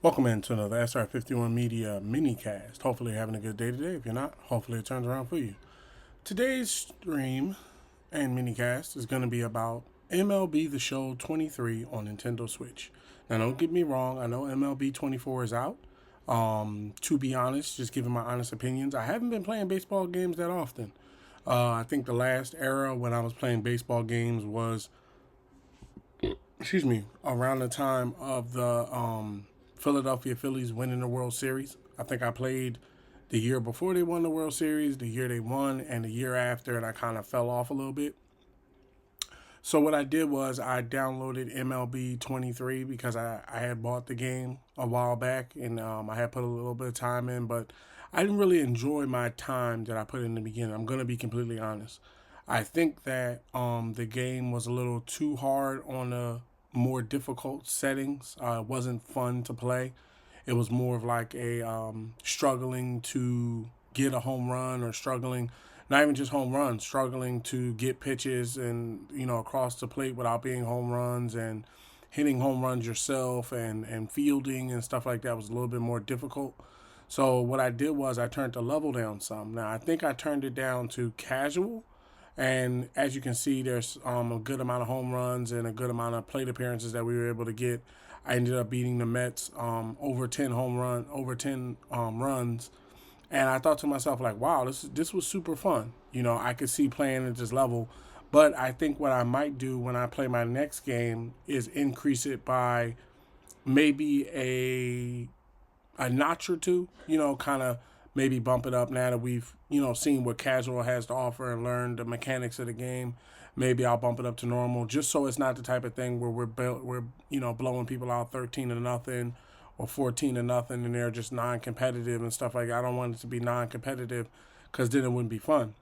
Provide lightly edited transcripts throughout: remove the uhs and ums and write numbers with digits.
Welcome into another SR51MEDIA Minicast. Hopefully you're having a good day today. If you're not, hopefully it turns around for you. Today's stream and minicast is going to be about MLB The Show 23 on Nintendo Switch. Now don't get me wrong, I know MLB 24 is out. To be honest, just giving my honest opinions, I haven't been playing baseball games that often. I think the last era when I was playing baseball games was, around the time of the Philadelphia Phillies winning the World Series. I think I played the year before they won the World Series, the year they won, and the year after, and I kind of fell off a little bit. So what I did was I downloaded MLB 23 because I had bought the game a while back, and I had put a little bit of time in, but I didn't really enjoy my time that I put in the beginning. I'm going to be completely honest. I think that the game was a little too hard on the more difficult settings. It wasn't fun to play. It was more of like a struggling to get a home run, or struggling, not even just home runs, struggling to get pitches and across the plate without being home runs, and hitting home runs yourself, and fielding and stuff like that was a little bit more difficult. So what I did was I turned the level down some. Now I think I turned it down to casual, and as you can see, there's a good amount of home runs and a good amount of plate appearances that we were able to get. I ended up beating the Mets over 10 runs, and I thought to myself, like, wow, this was super fun. I could see playing at this level, but I think what I might do when I play my next game is increase it by maybe a notch or two, kind of maybe bump it up now that we've, seen what casual has to offer and learned the mechanics of the game. Maybe I'll bump it up to normal, just so it's not the type of thing where we're blowing people out 13-0 or 14-0, and they're just non-competitive and stuff like that. I don't want it to be non-competitive, because then it wouldn't be fun.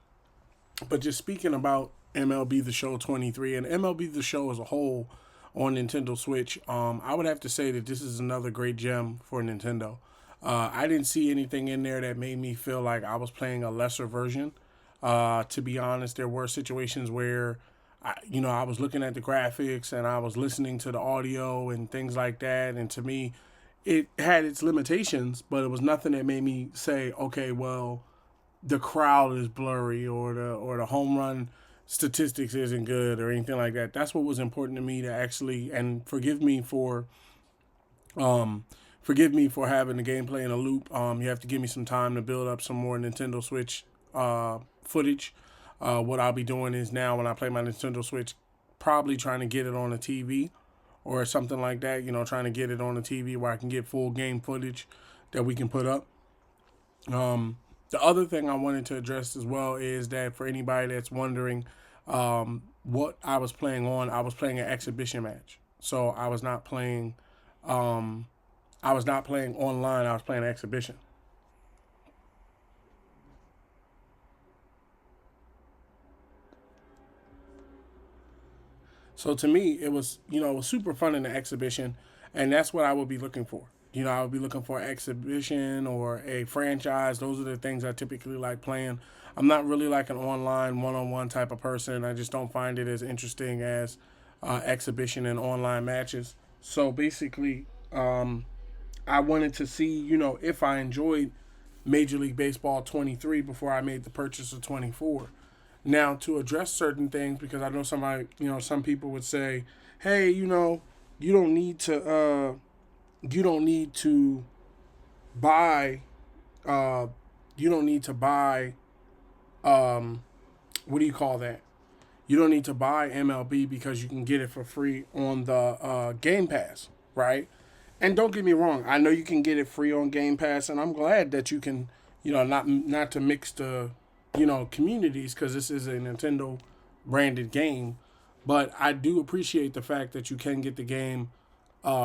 But just speaking about MLB The Show 23 and MLB The Show as a whole on Nintendo Switch, I would have to say that this is another great gem for Nintendo. I didn't see anything in there that made me feel like I was playing a lesser version. To be honest, there were situations where I was looking at the graphics and I was listening to the audio and things like that, and to me, it had its limitations, but it was nothing that made me say, okay, well, the crowd is blurry, or the home run statistics isn't good, or anything like that. That's what was important to me to actually, and um forgive me for having the gameplay in a loop. You have to give me some time to build up some more Nintendo Switch footage. What I'll be doing is, now when I play my Nintendo Switch, probably trying to get it on a TV or something like that. Trying to get it on a TV where I can get full game footage that we can put up. The other thing I wanted to address as well is that, for anybody that's wondering what I was playing I was playing an exhibition match. So I was not playing online. I was playing an exhibition. So to me, it was super fun in the exhibition, and that's what I would be looking for. I would be looking for an exhibition or a franchise. Those are the things I typically like playing. I'm not really like an online one-on-one type of person. I just don't find it as interesting as exhibition and online matches. So basically, I wanted to see, if I enjoyed Major League Baseball 23 before I made the purchase of 24. Now, to address certain things, because I know some people would say, "Hey, you don't need you don't need to buy, uh, you don't need to buy, what do you call that? You don't need to buy MLB because you can get it for free on the Game Pass, right?" And don't get me wrong, I know you can get it free on Game Pass, and I'm glad that you can, not to mix the, communities, because this is a Nintendo branded game. But I do appreciate the fact that you can get the game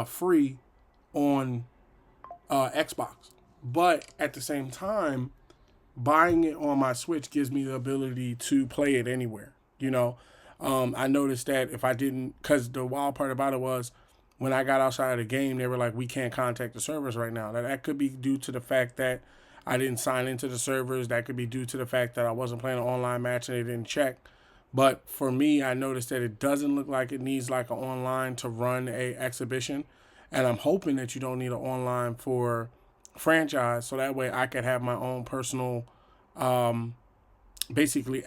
free on Xbox. But at the same time, buying it on my Switch gives me the ability to play it anywhere. I noticed that if I didn't, because the wild part about it was, when I got outside of the game, they were like, "We can't contact the servers right now." Now, that could be due to the fact that I didn't sign into the servers. That could be due to the fact that I wasn't playing an online match and they didn't check. But for me, I noticed that it doesn't look like it needs like an online to run a exhibition. And I'm hoping that you don't need an online for franchise, so that way I could have my own personal, basically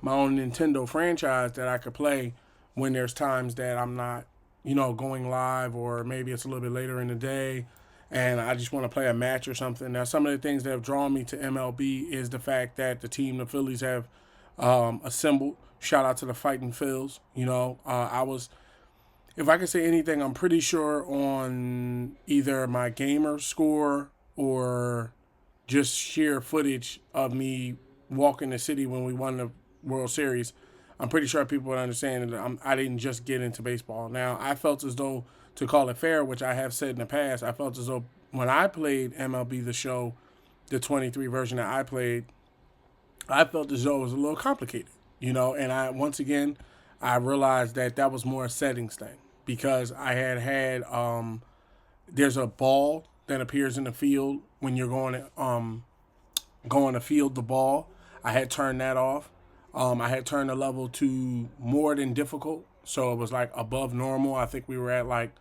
my own Nintendo franchise that I could play when there's times that I'm not, going live, or maybe it's a little bit later in the day and I just want to play a match or something. Now, some of the things that have drawn me to MLB is the fact that the Phillies have assembled. Shout out to the Fighting Phils. If I could say anything, I'm pretty sure on either my gamer score or just sheer footage of me walking the city when we won the World Series, I'm pretty sure people would understand that I didn't just get into baseball. Now, I felt as though, to call it fair, which I have said in the past, I felt as though when I played MLB The Show, the 23 version that I played, I felt as though it was a little complicated, and once again, I realized that that was more a settings thing because I had there's a ball that appears in the field when you're going to field the ball. I had turned that off. I had turned the level to more than difficult, so it was like above normal. I think we were at like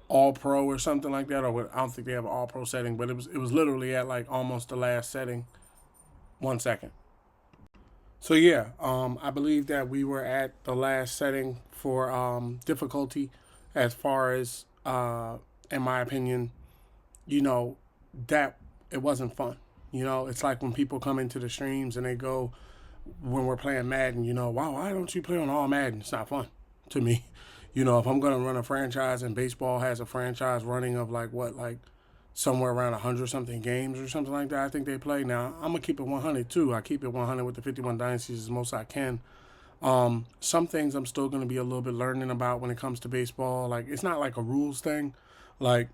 all pro or something like that, or I don't think they have an all pro setting, but it was literally at like almost the last setting. 1 second. So yeah, I believe that we were at the last setting for difficulty, as far as, in my opinion, you know, that it wasn't fun. It's like when people come into the streams and they go, when we're playing Madden, wow, why don't you play on all Madden? It's not fun to me. If I'm going to run a franchise and baseball has a franchise running of like somewhere around 100 something games or something like that, I think they play. Now, I'm going to keep it 100 too. I keep it 100 with the 51 Dynasties as most I can. Some things I'm still going to be a little bit learning about when it comes to baseball. Like, it's not like a rules thing. Like,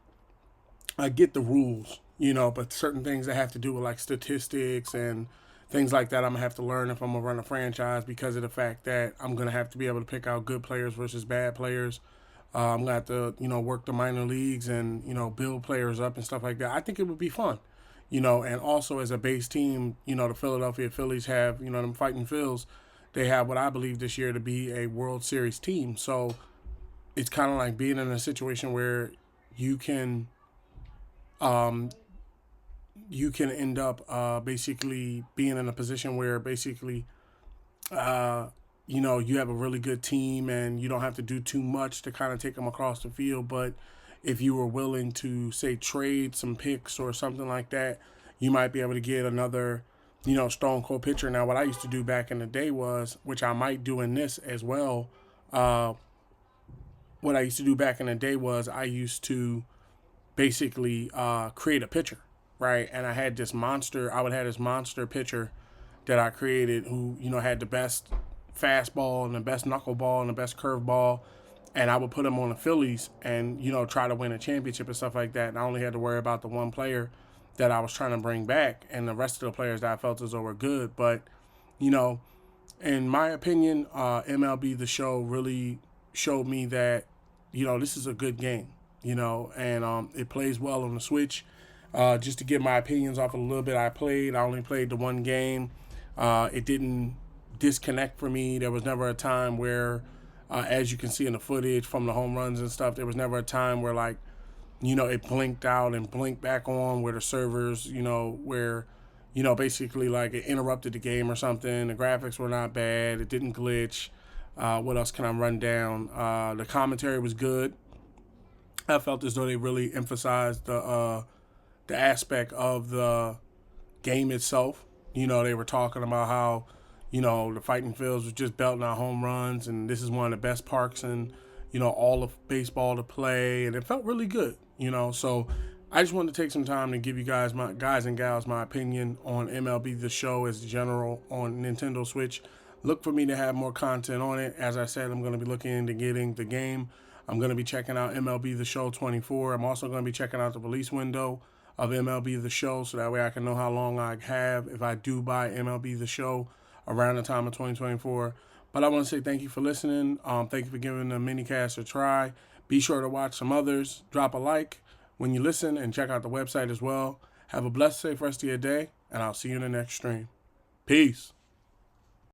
I get the rules, but certain things that have to do with like statistics and things like that, I'm gonna have to learn if I'm gonna run a franchise, because of the fact that I'm gonna have to be able to pick out good players versus bad players. I'm gonna have to, work the minor leagues and build players up and stuff like that. I think it would be fun, and also as a base team, the Philadelphia Phillies have, them Fighting Phils. They have what I believe this year to be a World Series team. So it's kind of like being in a situation where you can um, you can end up basically being in a position where basically uh, you have a really good team and you don't have to do too much to kind of take them across the field. But if you were willing to, say, trade some picks or something like that, you might be able to get another, stone cold pitcher. Now, what I used to do back in the day was, which I might do in this as well, uh, what I used to do back in the day was I used to basically create a pitcher, right? And I would have this monster pitcher that I created who, had the best fastball and the best knuckleball and the best curveball. And I would put him on the Phillies and, try to win a championship and stuff like that. And I only had to worry about the one player that I was trying to bring back, and the rest of the players that I felt as though were good. But, you know, in my opinion, MLB The Show really showed me that, this is a good game, and it plays well on the Switch. Just to get my opinions off a little bit I only played the one game. It didn't disconnect for me. There was never a time where, as you can see in the footage from the home runs and stuff, there was never a time where, like, it blinked out and blinked back on, where the servers, where, basically like it interrupted the game or something. The graphics were not bad. It didn't glitch. What else can I run down? The commentary was good. I felt as though they really emphasized the aspect of the game itself. They were talking about how, the Fighting Fields was just belting out home runs, and this is one of the best parks in, all of baseball to play, and it felt really good. So I just wanted to take some time to give you guys, my guys and gals, my opinion on MLB The Show as general on Nintendo Switch. Look for me to have more content on it. As I said, I'm going to be looking into getting the game. I'm going to be checking out MLB The Show 24. I'm also going to be checking out the release window of MLB The Show, so that way I can know how long I have if I do buy MLB The Show around the time of 2024. But I want to say thank you for listening. Thank you for giving the Minicast a try. Be sure to watch some others. Drop a like when you listen, and check out the website as well. Have a blessed, safe rest of your day, and I'll see you in the next stream. Peace.